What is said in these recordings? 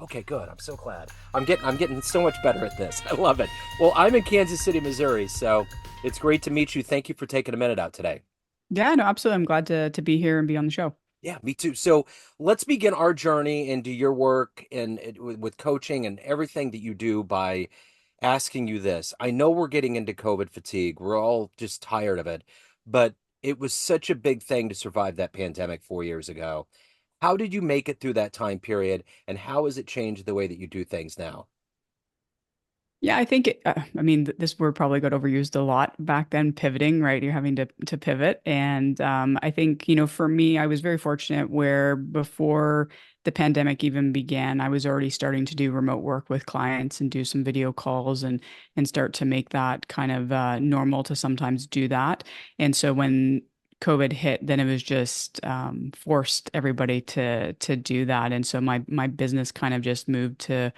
Okay, good. I'm so glad. I'm getting so much better at this. I love it. Well, I'm in Kansas City, Missouri, so it's great to meet you. Thank you for taking a minute out today. Yeah, no, absolutely. I'm glad to be here and be on the show. Yeah, me too. So let's begin our journey into your work and with coaching and everything that you do by asking you this. I know we're getting into COVID fatigue. We're all just tired of it, but it was such a big thing to survive that pandemic 4 years ago. How did you make it through that time period, and how has it changed the way that you do things now? Yeah, I think I mean, this word probably got overused a lot back then, pivoting, right? You're having to pivot. And I think, for me, I was very fortunate where before the pandemic even began, I was already starting to do remote work with clients and do some video calls and start to make that kind of normal to sometimes do that. And so when COVID hit, then it was just forced everybody to do that. And so my business kind of just moved to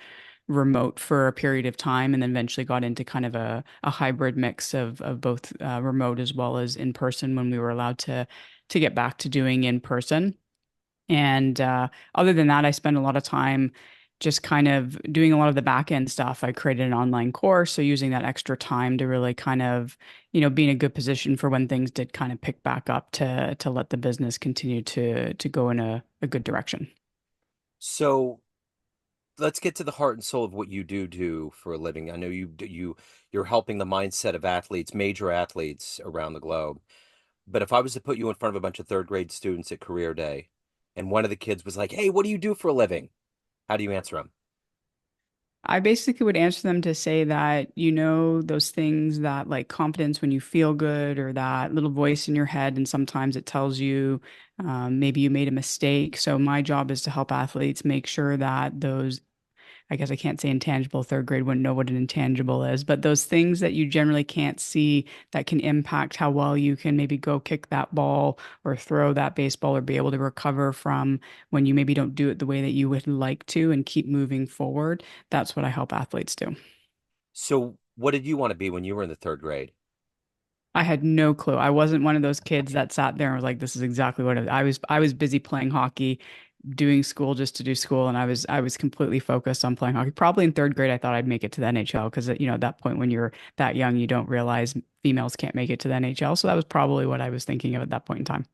remote for a period of time and then eventually got into kind of a hybrid mix of both remote as well as in person when we were allowed to get back to doing in person. And other than that, I spent a lot of time just kind of doing a lot of the back end stuff. I created an online course, so using that extra time to really kind of, be in a good position for when things did kind of pick back up to let the business continue to go in a good direction. So let's get to the heart and soul of what you do for a living. I know you're helping the mindset of athletes, major athletes around the globe. But if I was to put you in front of a bunch of third grade students at career day, and one of the kids was like, "Hey, what do you do for a living?" How do you answer them? I basically would answer them to say that, those things that like confidence when you feel good or that little voice in your head, and sometimes it tells you maybe you made a mistake. So my job is to help athletes make sure that those I guess I can't say intangible. Third grade wouldn't know what an intangible is, but those things that you generally can't see that can impact how well you can maybe go kick that ball or throw that baseball or be able to recover from when you maybe don't do it the way that you would like to and keep moving forward. That's what I help athletes do. So, what did you want to be when you were in the third grade? I had no clue. I wasn't one of those kids that sat there and was like, "This is exactly what I was." I was busy playing hockey, doing school just to do school, and I was completely focused on playing hockey. Probably in third grade, I thought I'd make it to the NHL because at that point when you're that young, you don't realize females can't make it to the NHL. So that was probably what I was thinking of at that point in time.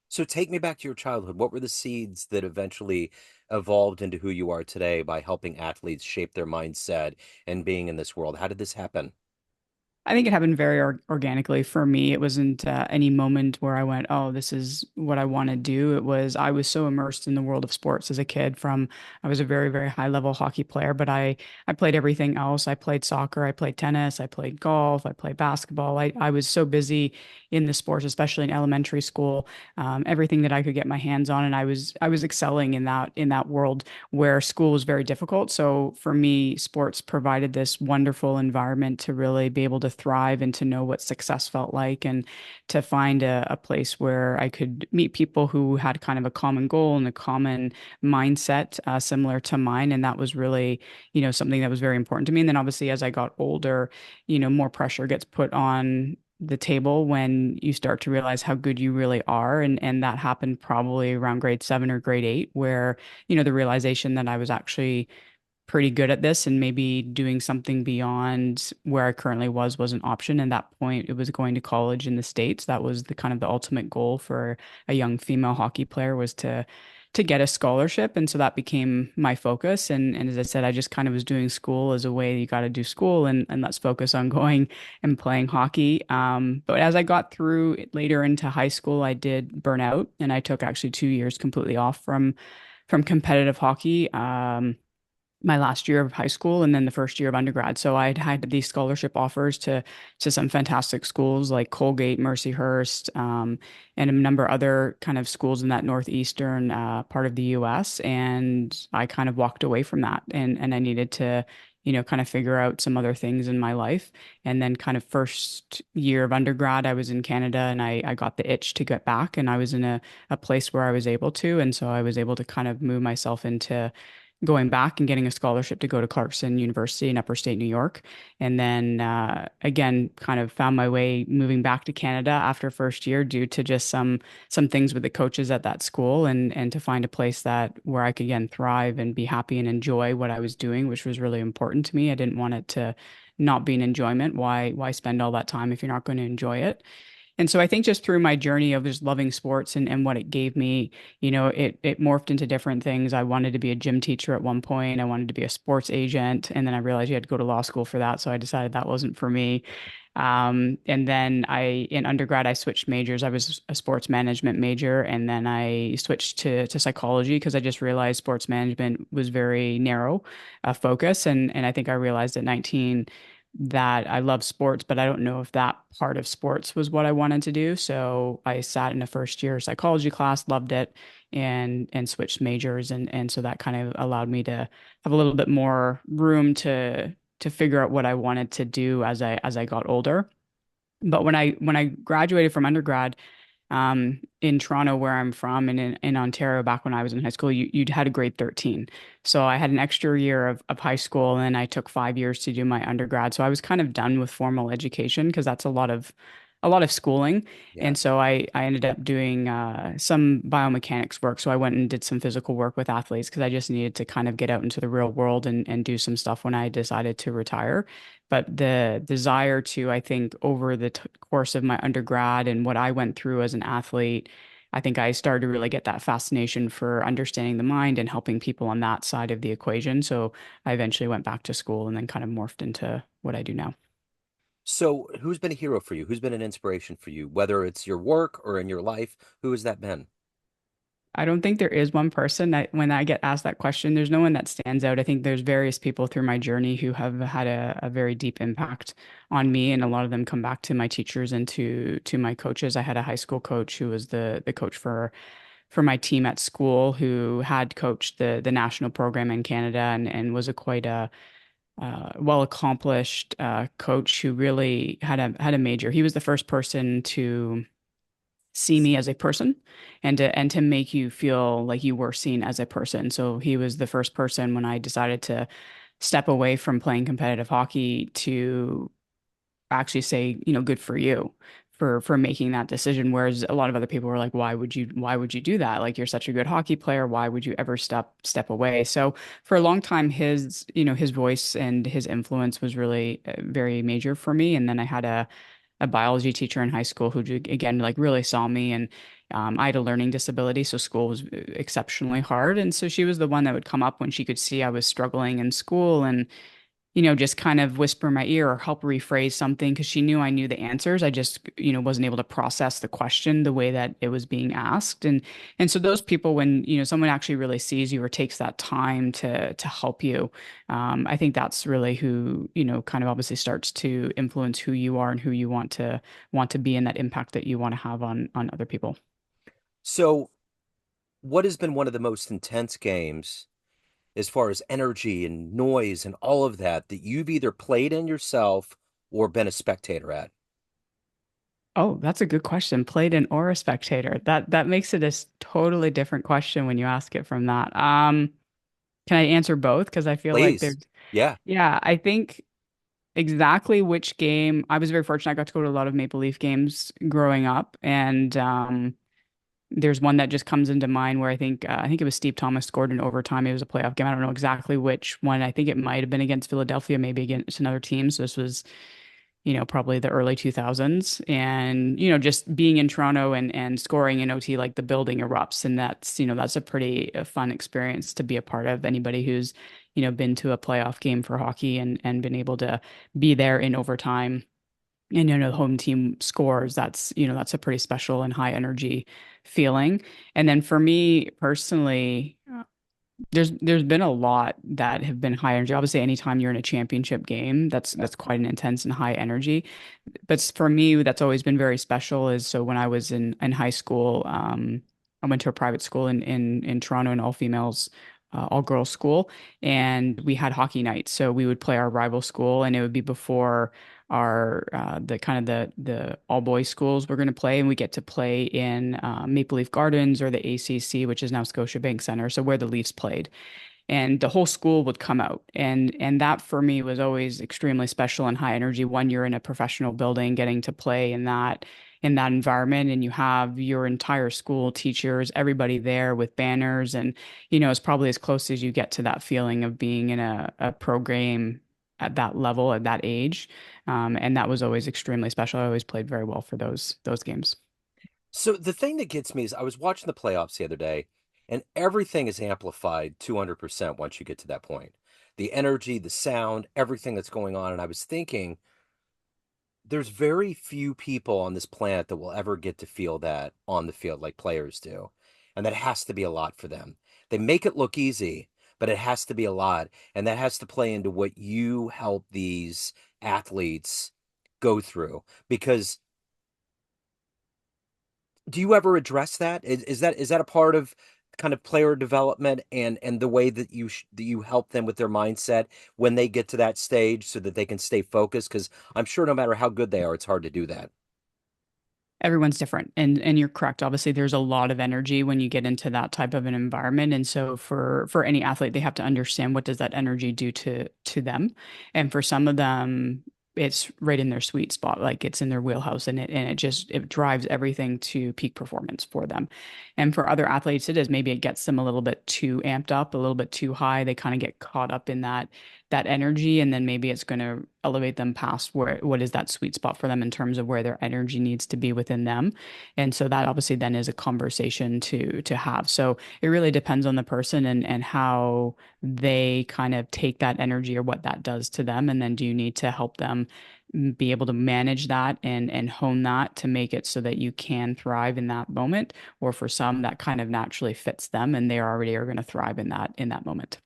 So, take me back to your childhood. What were the seeds that eventually evolved into who you are today by helping athletes shape their mindset and being in this world? How did this happen? I think it happened very organically for me. It wasn't any moment where I went, "Oh, this is what I want to do." I was so immersed in the world of sports as a kid. I was a very, very high level hockey player, but I played everything else. I played soccer, I played tennis, I played golf, I played basketball. I was so busy in the sports, especially in elementary school, everything that I could get my hands on, and I was excelling in that world where school was very difficult. So for me, sports provided this wonderful environment to really be able to thrive and to know what success felt like and to find a place where I could meet people who had kind of a common goal and a common mindset similar to mine. And that was really, something that was very important to me. And then obviously as I got older, more pressure gets put on the table when you start to realize how good you really are. And that happened probably around grade 7 or grade 8, where the realization that I was actually pretty good at this and maybe doing something beyond where I currently was an option. And that point, it was going to college in the States. That was the kind of the ultimate goal for a young female hockey player was to get a scholarship. And so that became my focus. And as I said, I just kind of was doing school as a way you got to do school and let's focus on going and playing hockey. But as I got through later into high school, I did burn out and I took actually 2 years completely off from competitive hockey. My last year of high school and then the first year of undergrad. So I'd had these scholarship offers to some fantastic schools like Colgate, Mercyhurst, and a number of other kind of schools in that northeastern part of the U.S. And I kind of walked away from that, and I needed to, kind of figure out some other things in my life. And then kind of first year of undergrad, I was in Canada and I got the itch to get back, and I was in a place where I was able to, and so I was able to kind of move myself into going back and getting a scholarship to go to Clarkson University in upstate New York. And then again, kind of found my way moving back to Canada after first year due to just some things with the coaches at that school, and to find a place that where I could again thrive and be happy and enjoy what I was doing, which was really important to me. I didn't want it to not be an enjoyment. Why spend all that time if you're not going to enjoy it? And so I think just through my journey of just loving sports and what it gave me, it morphed into different things. I wanted to be a gym teacher at one point. I wanted to be a sports agent. And then I realized you had to go to law school for that. So I decided that wasn't for me. And then in undergrad, I switched majors. I was a sports management major, and then I switched to psychology because I just realized sports management was very narrow focus. And I think I realized at 19 that I love sports, but I don't know if that part of sports was what I wanted to do. So I sat in a first year psychology class, loved it, and switched majors, and so that kind of allowed me to have a little bit more room to figure out what I wanted to do as I got older. But when I graduated from undergrad, in Toronto, where I'm from, and in Ontario, back when I was in high school, you'd had a grade 13. So I had an extra year of high school, and then I took 5 years to do my undergrad. So I was kind of done with formal education because that's a lot of schooling. Yeah. And so I ended up doing some biomechanics work. So I went and did some physical work with athletes because I just needed to kind of get out into the real world and do some stuff when I decided to retire. But the desire to, I think, over the course of my undergrad and what I went through as an athlete, I think I started to really get that fascination for understanding the mind and helping people on that side of the equation. So I eventually went back to school and then kind of morphed into what I do now. So, who's been a hero for you? Who's been an inspiration for you, whether it's your work or in your life? Who has that been? I don't think there is one person that when I get asked that question, there's no one that stands out. I think there's various people through my journey who have had a very deep impact on me, and a lot of them come back to my teachers and to my coaches. I had a high school coach who was the coach for my team at school who had coached the national program in Canada and was a quite a well accomplished coach who really had a major. He was the first person to see me as a person and to make you feel like you were seen as a person. So he was the first person when I decided to step away from playing competitive hockey to actually say, good for you for making that decision. Whereas a lot of other people were like, why would you do that? Like you're such a good hockey player. Why would you ever step away? So for a long time, his voice and his influence was really very major for me. And then I had a biology teacher in high school who again like really saw me, and I had a learning disability, so school was exceptionally hard. And so she was the one that would come up when she could see I was struggling in school and just kind of whisper in my ear or help rephrase something because she knew I knew the answers. I just, wasn't able to process the question the way that it was being asked. And so those people, when, someone actually really sees you or takes that time to help you, I think that's really who, kind of obviously starts to influence who you are and who you want to be and that impact that you want to have on other people. So, what has been one of the most intense games as far as energy and noise and all of that that you've either played in yourself or been a spectator at? Oh, that's a good question. Played an or a spectator. That makes it a totally different question when you ask it from that. Can I answer both? Because I feel like Please. there's, Yeah. yeah, I think exactly which game. I was very fortunate. I got to go to a lot of Maple Leaf games growing up, and there's one that just comes into mind where I think it was Steve Thomas scored in overtime. It was a playoff game. I don't know exactly which one. I think it might have been against Philadelphia, maybe against another team. So this was probably the early 2000s. And, just being in Toronto and scoring in OT, like the building erupts. And that's a pretty fun experience to be a part of. Anybody who's, been to a playoff game for hockey and been able to be there in overtime and, the home team scores, that's a pretty special and high energy feeling. And then for me personally, there's been a lot that have been high energy. Obviously, anytime you're in a championship game, that's quite an intense and high energy. But for me, that's always been very special. Is so when I was in high school, I went to a private school in Toronto, an all females, all girls school, and we had hockey nights. So we would play our rival school, and it would be before our the kind of the all boys schools we're going to play, and we get to play in Maple Leaf Gardens or the ACC, which is now Scotiabank Center, so where the Leafs played. and the whole school would come out. And that for me was always extremely special and high energy. One, you're in a professional building getting to play in that environment, and you have your entire school, teachers, everybody there with banners, and it's probably as close as you get to that feeling of being in a program at that level, at that age. And that was always extremely special. I always played very well for those games. So the thing that gets me is I was watching the playoffs the other day, and everything is amplified 200% once you get to that point. The energy, the sound, everything that's going on. And I was thinking, there's very few people on this planet that will ever get to feel that on the field like players do. And that has to be a lot for them. They make it look easy, but it has to be a lot. And that has to play into what you help these athletes go through. Because do you ever address that? Is that a part of kind of player development and the way that you help them with their mindset when they get to that stage so that they can stay focused? Because I'm sure no matter how good they are, it's hard to do that. Everyone's different, and you're correct. Obviously, there's a lot of energy when you get into that type of an environment, and so for any athlete, they have to understand what does that energy do to them. And for some of them, it's right in their sweet spot, like it's in their wheelhouse, and it just it drives everything to peak performance for them. And for other athletes, it is maybe it gets them a little bit too amped up, a little bit too high. They kind of get caught up in that energy, and then maybe it's going to elevate them past where what is that sweet spot for them in terms of where their energy needs to be within them. And so that obviously then is a conversation to have. So it really depends on the person and how they kind of take that energy or what that does to them. And then do you need to help them be able to manage that and hone that to make it so that you can thrive in that moment? Or for some, that kind of naturally fits them and they already are going to thrive in that moment.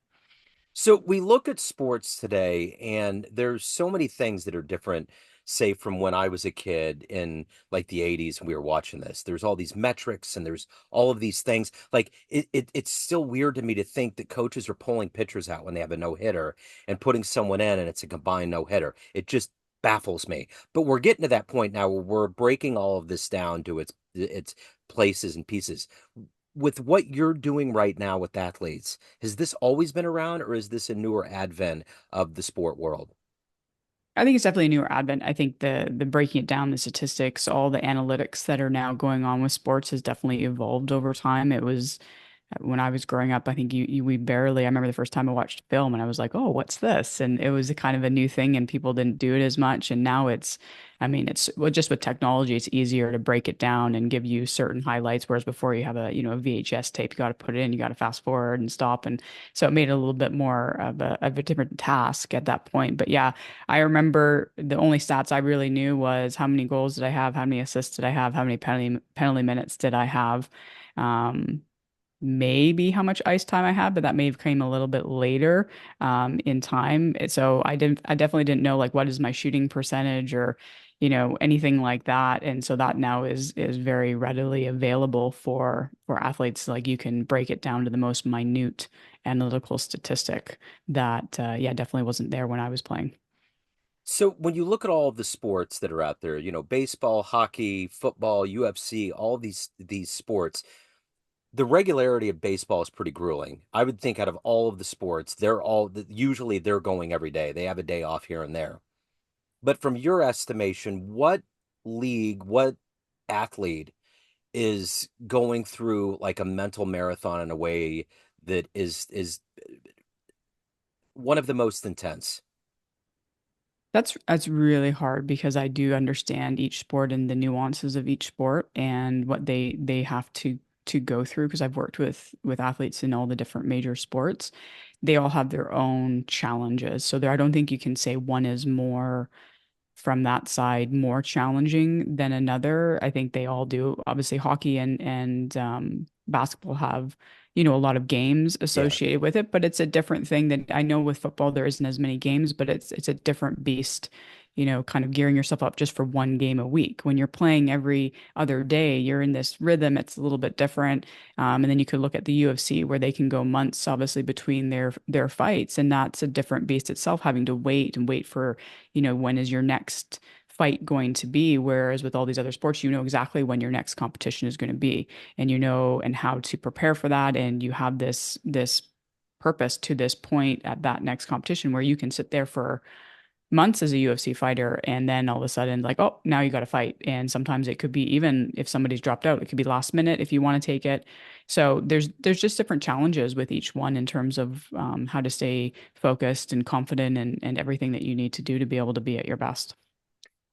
So we look at sports today, and there's so many things that are different, say from when I was a kid in like the 80s and we were watching this. There's all these metrics and there's all of these things. Like it's still weird to me to think that coaches are pulling pitchers out when they have a no-hitter and putting someone in and it's a combined no-hitter. It just baffles me. But we're getting to that point now where we're breaking all of this down to its places and pieces. With what you're doing right now with athletes, has this always been around or is this a newer advent of the sport world? I think it's definitely a newer advent. I think the breaking it down, the statistics, all the analytics that are now going on with sports has definitely evolved over time. It was when I was growing up, I think we barely, I remember the first time I watched film and I was like, oh, what's this? And it was a kind of a new thing and people didn't do it as much. And now I mean, it's well, just with technology, it's easier to break it down and give you certain highlights. Whereas before you have a VHS tape, you got to put it in, you got to fast forward and stop. And so it made it a little bit more of a different task at that point. But yeah, I remember the only stats I really knew was how many goals did I have? How many assists did I have? How many penalty minutes did I have? Um, Maybe how much ice time I had, but that may have came a little bit later in time. So I definitely didn't know like what is my shooting percentage or anything like that. And so that now is very readily available for athletes. Like you can break it down to the most minute analytical statistic that yeah, definitely wasn't there when I was playing. So when you look at all of the sports that are out there, baseball, hockey, football, UFC, all these sports, the regularity of baseball is pretty grueling. I would think out of all of the sports, usually they're going every day. They have a day off here and there. But from your estimation, what league, what athlete is going through like a mental marathon in a way that is one of the most intense? That's really hard because I do understand each sport and the nuances of each sport and what they have to go through because I've worked with athletes in all the different major sports. They all have their own challenges. So there I don't think you can say one is more from that side more challenging than another. I think they all do. Obviously, hockey and basketball have, a lot of games Yeah. associated with it, but it's a different thing that I know with football there isn't as many games, but it's a different beast. Kind of gearing yourself up just for one game a week. When you're playing every other day, you're in this rhythm. It's a little bit different. And then you could look at the UFC where they can go months, obviously, between their fights, and that's a different beast itself, having to wait and wait for when is your next fight going to be? Whereas with all these other sports, you know exactly when your next competition is going to be, and and how to prepare for that, and you have this purpose to this point at that next competition where you can sit there for months as a UFC fighter and then all of a sudden like, oh, now you got to fight. And sometimes it could be even if somebody's dropped out, it could be last minute if you want to take it. So there's just different challenges with each one in terms of how to stay focused and confident and everything that you need to do to be able to be at your best.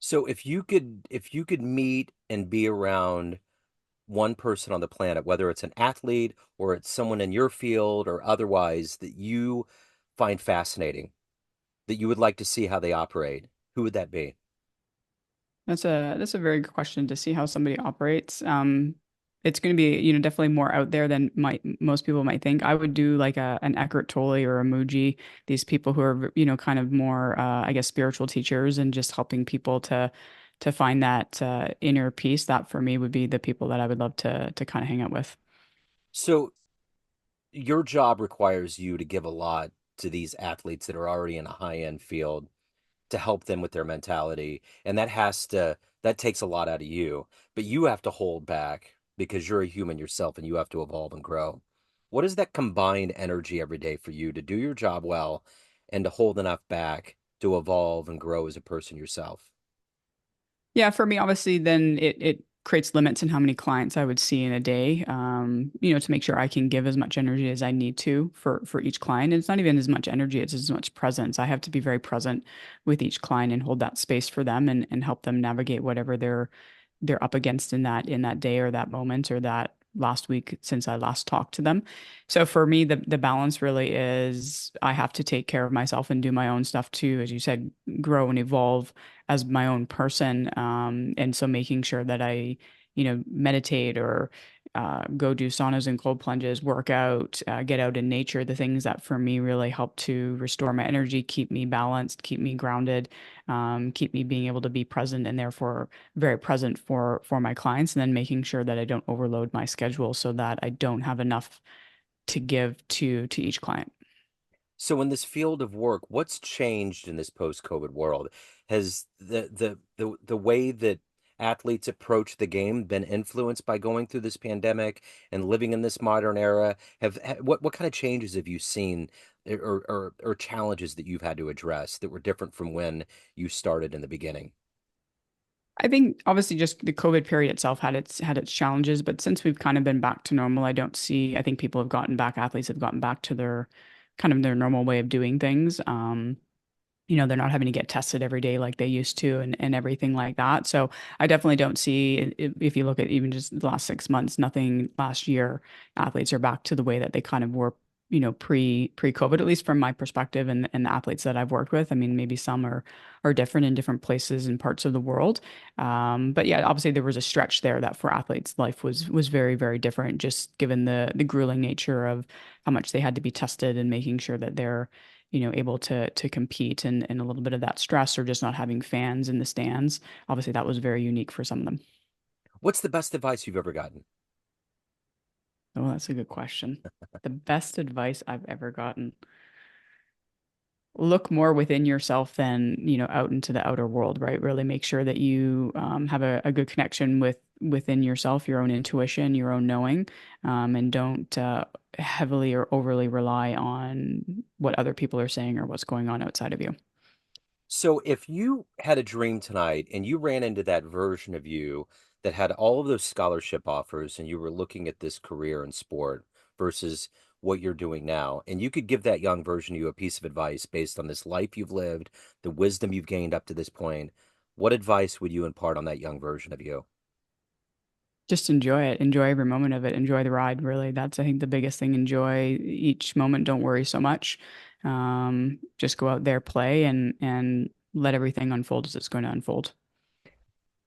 So if you could meet and be around one person on the planet, whether it's an athlete or it's someone in your field or otherwise that you find fascinating, that you would like to see how they operate, who would that be? That's a very good question to see how somebody operates. It's going to be, definitely more out there than might most people might think. I would do like an Eckhart Tolle or a Muji, these people who are, kind of more, I guess, spiritual teachers and just helping people to find that inner peace. That for me would be the people that I would love to kind of hang out with. So your job requires you to give a lot to these athletes that are already in a high-end field to help them with their mentality. And that takes a lot out of you, but you have to hold back because you're a human yourself and you have to evolve and grow. What is that combined energy every day for you to do your job well and to hold enough back to evolve and grow as a person yourself? Yeah, for me, obviously, then it creates limits in how many clients I would see in a day. To make sure I can give as much energy as I need to for each client. And it's not even as much energy, it's as much presence. I have to be very present with each client and hold that space for them and help them navigate whatever they're up against in that day or that moment or that last week since I last talked to them. So for me, the balance really is I have to take care of myself and do my own stuff too, as you said, grow and evolve as my own person. And so making sure that I, meditate or go do saunas and cold plunges, work out, get out in nature, the things that for me really help to restore my energy, keep me balanced, keep me grounded, keep me being able to be present and therefore very present for my clients, and then making sure that I don't overload my schedule so that I don't have enough to give to each client. So in this field of work, what's changed in this post-COVID world? Has the way that athletes approach the game been influenced by going through this pandemic and living in this modern era? What kind of changes have you seen or challenges that you've had to address that were different from when you started in the beginning? I think obviously just the COVID period itself had its challenges, but since we've kind of been back to normal, I don't see, I think people have gotten back, athletes have gotten back to their kind of their normal way of doing things. They're not having to get tested every day like they used to and everything like that. So I definitely don't see, if you look at even just the last 6 months, nothing last year, athletes are back to the way that they kind of were, pre-COVID, at least from my perspective and the athletes that I've worked with. I mean, maybe some are different in different places and parts of the world. But yeah, obviously there was a stretch there that for athletes, life was very, very different, just given the grueling nature of how much they had to be tested and making sure that they're able to compete and a little bit of that stress or just not having fans in the stands. Obviously, that was very unique for some of them. What's the best advice you've ever gotten? Oh, that's a good question. The best advice I've ever gotten. Look more within yourself than, out into the outer world, right? Really make sure that you have a good connection within yourself, your own intuition, your own knowing, and don't heavily or overly rely on what other people are saying or what's going on outside of you. So if you had a dream tonight and you ran into that version of you that had all of those scholarship offers and you were looking at this career in sport versus what you're doing now, and you could give that young version of you a piece of advice based on this life you've lived, the wisdom you've gained up to this point, what advice would you impart on that young version of you? Just enjoy it. Enjoy every moment of it. Enjoy the ride, really. That's, I think, the biggest thing. Enjoy each moment. Don't worry so much. Just go out there, play, and let everything unfold as it's going to unfold.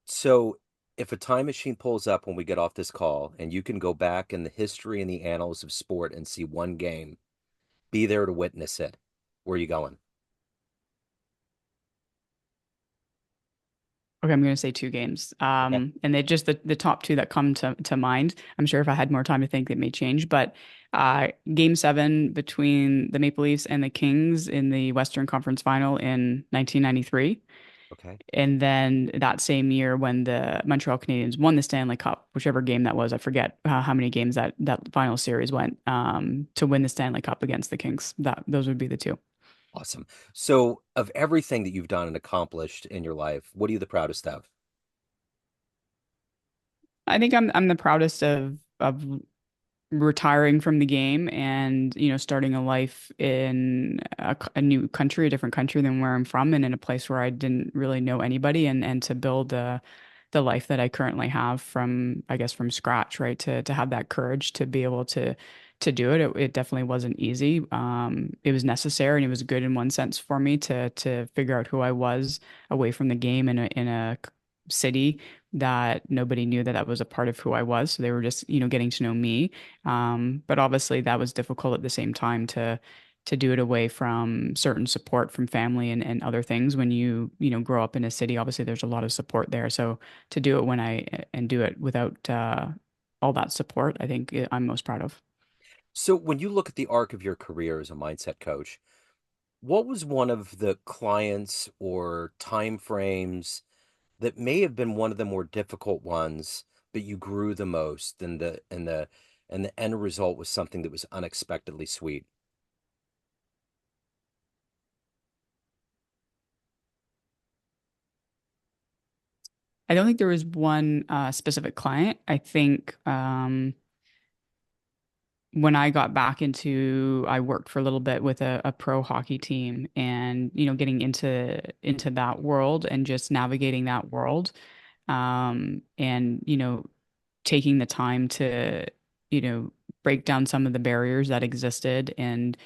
So if a time machine pulls up when we get off this call and you can go back in the history and the annals of sport and see one game, be there to witness it, where are you going? Okay, I'm going to say two games. Okay. And they're just the top two that come to mind. I'm sure if I had more time to think, it may change. But game seven between the Maple Leafs and the Kings in the Western Conference Final in 1993. Okay. And then that same year, when the Montreal Canadiens won the Stanley Cup, whichever game that was, I forget how many games that final series went, to win the Stanley Cup against the Kings. That those would be the two. Awesome. So, of everything that you've done and accomplished in your life, what are you the proudest of? I think I'm the proudest of retiring from the game and starting a life in a new country, a different country than where I'm from, and in a place where I didn't really know anybody, and to build the life that I currently have from, I guess, from scratch, right? To have that courage to be able to do it. It definitely wasn't easy. It was necessary, and it was good in one sense for me to figure out who I was away from the game in a city that nobody knew that was a part of who I was. So they were just, getting to know me. But obviously that was difficult at the same time to do it away from certain support from family and other things. When grow up in a city, obviously there's a lot of support there. So to do it and do it without all that support, I think I'm most proud of. So, when you look at the arc of your career as a mindset coach, what was one of the clients or time frames that may have been one of the more difficult ones, but you grew the most, and the end result was something that was unexpectedly sweet? I don't think there was one specific client. I think when I got back into, I worked for a little bit with a pro hockey team, and getting into that world and just navigating that world, and taking the time to, you know, break down some of the barriers that existed and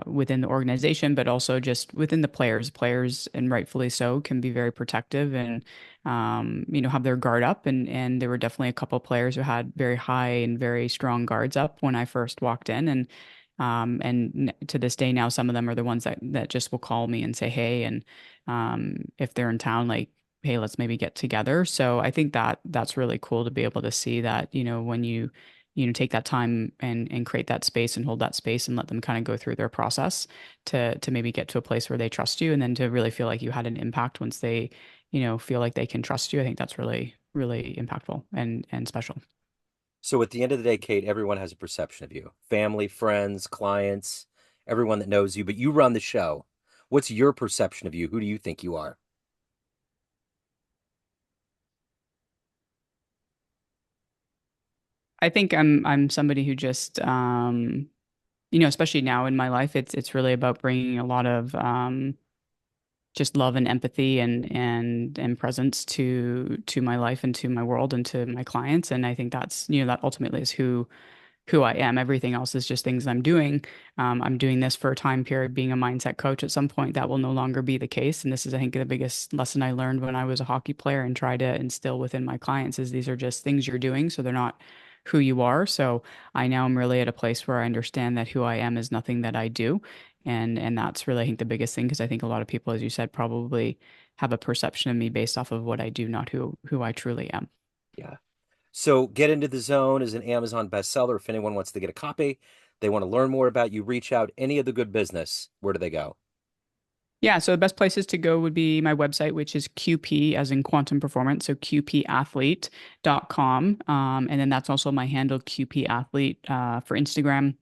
within the organization, but also just within the players. Players, and rightfully so, can be very protective and have their guard up. And there were definitely a couple of players who had very high and very strong guards up when I first walked in. And to this day now, some of them are the ones that just will call me and say, hey, and if they're in town, like, hey, let's maybe get together. So I think that's really cool to be able to see that, when you take that time and create that space and hold that space and let them kind of go through their process to maybe get to a place where they trust you, and then to really feel like you had an impact once they, feel like they can trust you. I think that's really, really impactful and special. So, at the end of the day, Kate, everyone has a perception of you: family, friends, clients, everyone that knows you, but you run the show. What's your perception of you? Who do you think you are? I think I'm somebody who just especially now in my life, it's really about bringing a lot of just love and empathy and presence to my life and to my world and to my clients. And I think that's, that ultimately is who I am. Everything else is just things I'm doing. I'm doing this for a time period, being a mindset coach. At some point, that will no longer be the case. And this is, I think, the biggest lesson I learned when I was a hockey player and try to instill within my clients is these are just things you're doing, so they're not who you are. So I now am really at a place where I understand that who I am is nothing that I do. And that's really, I think, the biggest thing, because I think a lot of people, as you said, probably have a perception of me based off of what I do, not who I truly am. Yeah. So, Get Into the Zone is an Amazon bestseller. If anyone wants to get a copy, they want to learn more about you, reach out, any of the good business, where do they go? Yeah, so the best places to go would be my website, which is QP as in quantum performance, so qpathlete.com. And then that's also my handle, QP Athlete, for Instagram.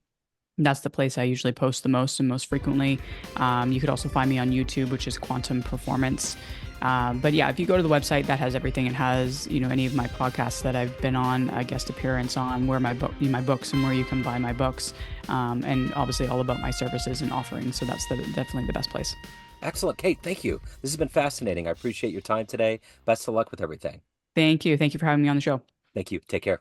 That's the place I usually post the most and most frequently. You could also find me on YouTube, which is Quantum Performance. But yeah, if you go to the website, that has everything. It has, any of my podcasts that I've been on, a guest appearance on, where my books, and where you can buy my books, and obviously all about my services and offerings. So that's definitely the best place. Excellent. Kate, thank you. This has been fascinating. I appreciate your time today. Best of luck with everything. Thank you. Thank you for having me on the show. Thank you. Take care.